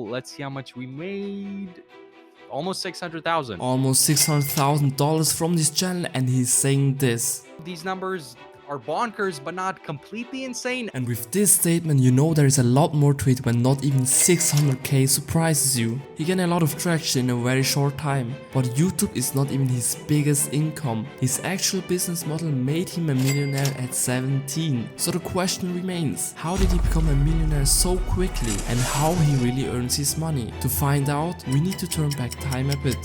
let's see how much we made. Almost $600,000. Almost $600,000 from this channel, and he's saying this. These numbers are bonkers, but not completely insane. And with this statement, you know there is a lot more to it when not even 600k surprises you. He gained a lot of traction in a very short time, but YouTube is not even his biggest income. His actual business model made him a millionaire at 17. So the question remains, how did he become a millionaire so quickly, and how he really earns his money? To find out, we need to turn back time a bit.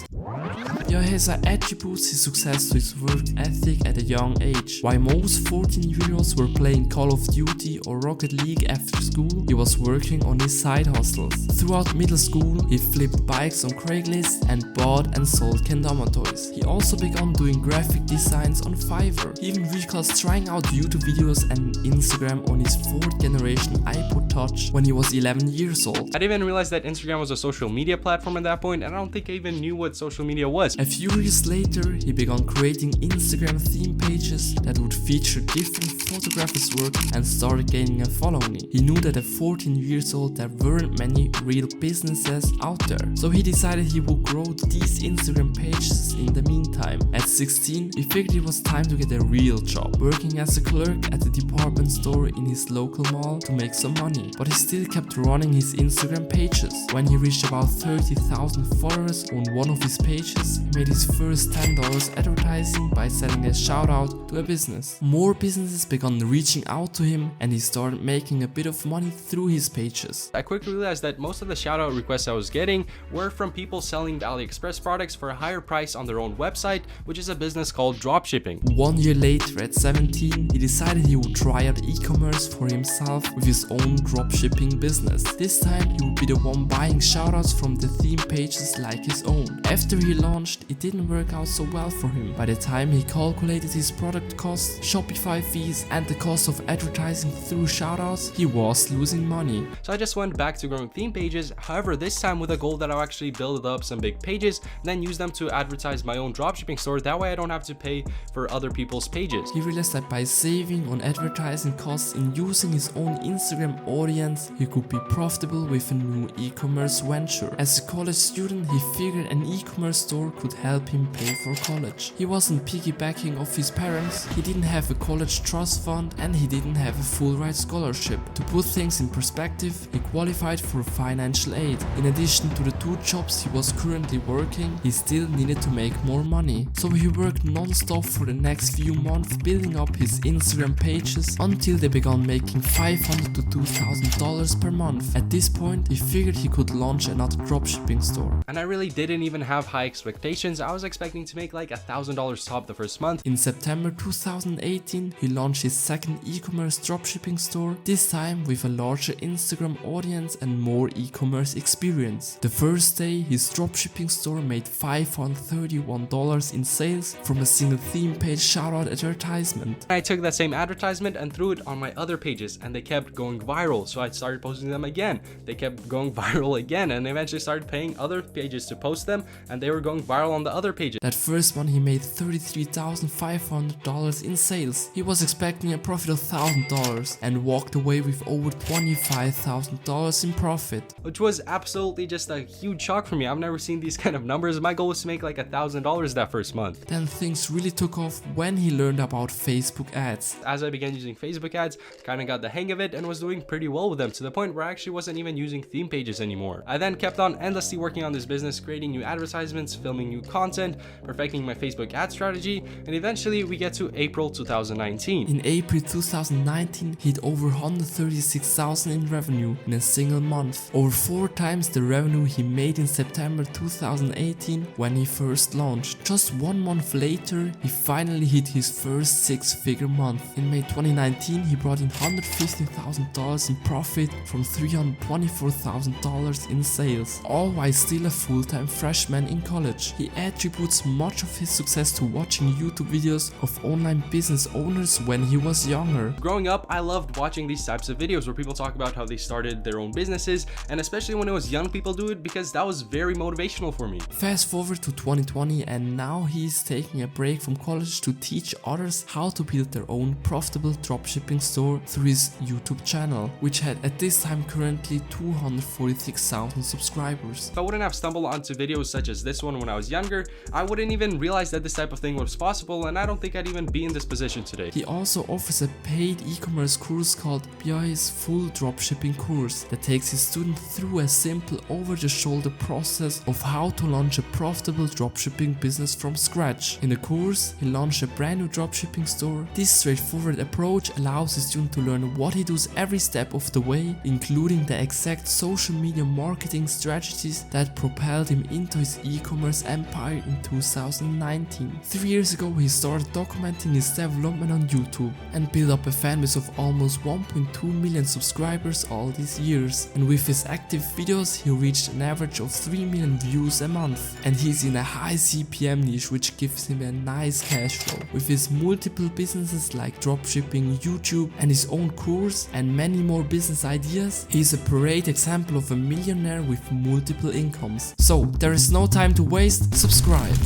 Biaheza attributes his success to his work ethic at a young age. While most 14-year-olds were playing Call of Duty or Rocket League after school, he was working on his side hustles. Throughout middle school, he flipped bikes on Craigslist and bought and sold kendama toys. He also began doing graphic designs on Fiverr. He even recalls trying out YouTube videos and Instagram on his 4th generation iPod Touch when he was 11 years old. I didn't even realize that Instagram was a social media platform at that point, and I don't think I even knew what social media was. A few years later, he began creating Instagram theme pages that would feature different photographers' work and started gaining a following. He knew that at 14 years old there weren't many real businesses out there, so he decided he would grow these Instagram pages in the meantime. At 16, he figured it was time to get a real job, working as a clerk at the department store in his local mall to make some money, but he still kept running his Instagram pages. When he reached about 30,000 followers on one of his pages, he made his first $10 advertising by sending a shout out to a business. More businesses began reaching out to him, and he started making a bit of money through his pages. I quickly realized that most of the shout out requests I was getting were from people selling AliExpress products for a higher price on their own website, which is a business called dropshipping. 1 year later, at 17, he decided he would try out e-commerce for himself with his own dropshipping business. This time he would be the one buying shoutouts from the theme pages like his own. After he launched, it didn't work out so well for him. By the time he calculated his product costs, Shopify fees, and the cost of advertising through shoutouts, he was losing money. So I just went back to growing theme pages, however this time with a goal that I'll actually build up some big pages, then use them to advertise my own dropshipping store, that way I don't have to pay for other people's pages. He realized that by saving on advertising costs and using his own Instagram audience, he could be profitable with a new e-commerce venture. As a college student, he figured an e-commerce store could help him pay for college. He wasn't piggybacking off his parents, he didn't have a college trust fund, and he didn't have a full ride scholarship. To put things in perspective, he qualified for financial aid. In addition to the 2 jobs he was currently working, he still needed to make more money. So he worked non-stop for the next few months building up his Instagram pages until they began making $500 to $2,000 per month. At this point, he figured he could launch another dropshipping store. And I really didn't even have high expectations. I was expecting to make like $1,000 top the first month. In September 2018, he launched his second e-commerce dropshipping store, this time with a larger Instagram audience and more e-commerce experience. The first day, his dropshipping store made $531 in sales from a single theme page shoutout advertisement. I took that same advertisement and threw it on my other pages, and they kept going viral, so I started posting them again. They kept going viral again, and eventually started paying other pages to post them, and they were going viral on the other pages. That first one he made $33,500 in sales. He was expecting a profit of $1,000 and walked away with over $25,000 in profit. Which was absolutely just a huge shock for me. I've never seen these kind of numbers. My goal was to make like $1,000 that first month. Then things really took off when he learned about Facebook ads. As I began using Facebook ads, kind of got the hang of it and was doing pretty well with them, to the point where I actually wasn't even using theme pages anymore. I then kept on endlessly working on this business, creating new advertisements, filming new content, perfecting my Facebook ad strategy, and eventually we get to April 2019. In April 2019, he hit over $136,000 in revenue in a single month, over 4 times the revenue he made in September 2018 when he first launched. Just 1 month later, he finally hit his first 6-figure month. In May 2019, he brought in $115,000 in profit from $324,000 in sales, all while still a full-time freshman in college. He attributes much of his success to watching YouTube videos of online business owners when he he was younger. Growing up, I loved watching these types of videos where people talk about how they started their own businesses, and especially when it was young people do it, because that was very motivational for me. Fast forward to 2020 and now he's taking a break from college to teach others how to build their own profitable dropshipping store through his YouTube channel, which had at this time currently 246,000 subscribers. If I wouldn't have stumbled onto videos such as this one when I was younger, I wouldn't even realize that this type of thing was possible, and I don't think I'd even be in this position today. He also offers a paid e-commerce course called Biaheza's Full Dropshipping Course that takes his student through a simple over-the-shoulder process of how to launch a profitable dropshipping business from scratch. In the course, he launched a brand new dropshipping store. This straightforward approach allows his student to learn what he does every step of the way, including the exact social media marketing strategies that propelled him into his e-commerce empire in 2019. 3 years ago, he started documenting his development on YouTube and built up a fan base of almost 1.2 million subscribers all these years. And with his active videos, he reached an average of 3 million views a month. And he's in a high CPM niche, which gives him a nice cash flow. With his multiple businesses like dropshipping, YouTube, and his own course, and many more business ideas, he's a great example of a millionaire with multiple incomes. So there is no time to waste, subscribe.